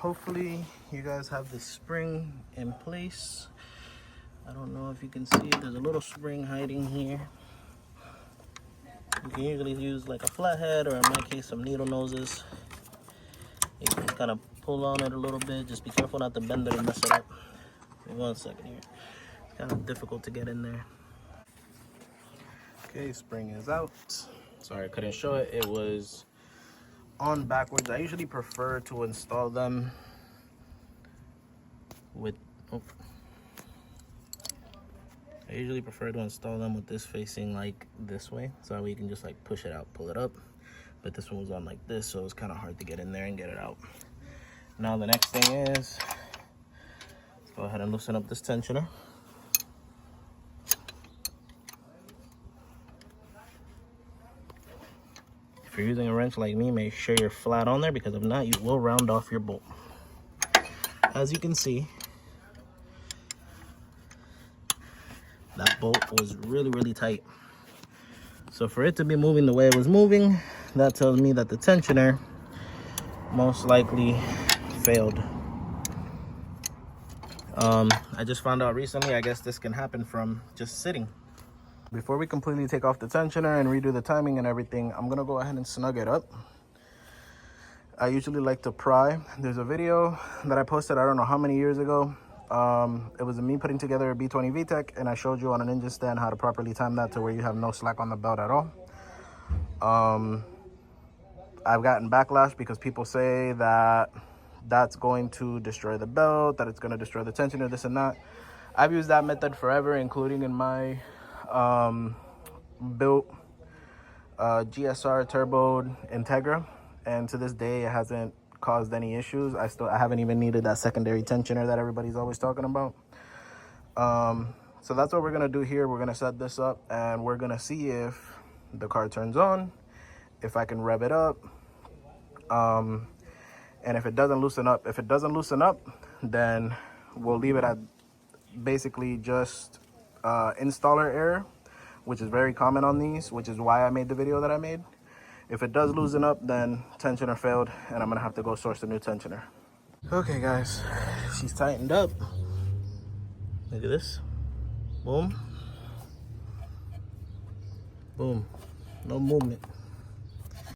hopefully you guys have the spring in place. I don't know if you can see it. There's a little spring hiding here. You can usually use like a flathead, or in my case some needle noses. You can kind of pull on it a little bit. Just be careful not to bend it and mess it up. Give me 1 second here. It's kind of difficult to get in there. Okay, spring is out. Sorry I couldn't show it. It was on backwards. I usually prefer to install them with this facing like this way, so that way you can just like push it out, pull it up. But this one was on like this, so it's kind of hard to get in there and get it out. Now the next thing is, let's go ahead and loosen up this tensioner. If you're using a wrench like me, make sure you're flat on there, because if not, you will round off your bolt. As you can see, that bolt was really tight. So for it to be moving the way it was moving, that tells me that the tensioner most likely failed. I just found out recently, I guess this can happen from just sitting. Before we completely take off the tensioner and redo the timing and everything, I'm gonna go ahead and snug it up. I usually like to pry. There's a video that I posted, I don't know how many years ago. It was me putting together a B20 VTEC, and I showed you on an engine stand how to properly time that to where you have no slack on the belt at all. I've gotten backlash because people say that that's going to destroy the belt, that it's going to destroy the tensioner, this and that. I've used that method forever, including in my built GSR turboed Integra, and to this day it hasn't caused any issues. I haven't even needed that secondary tensioner that everybody's always talking about. So that's what we're gonna do here. We're gonna set this up and we're gonna see if the car turns on, if I can rev it up, and if it doesn't loosen up. If it doesn't loosen up, then we'll leave it at basically just installer error, which is very common on these, which is why I made the video that I made. If it does loosen up, then tensioner failed, and I'm gonna have to go source a new tensioner. Okay guys, she's tightened up. Look at this. Boom. Boom. No movement.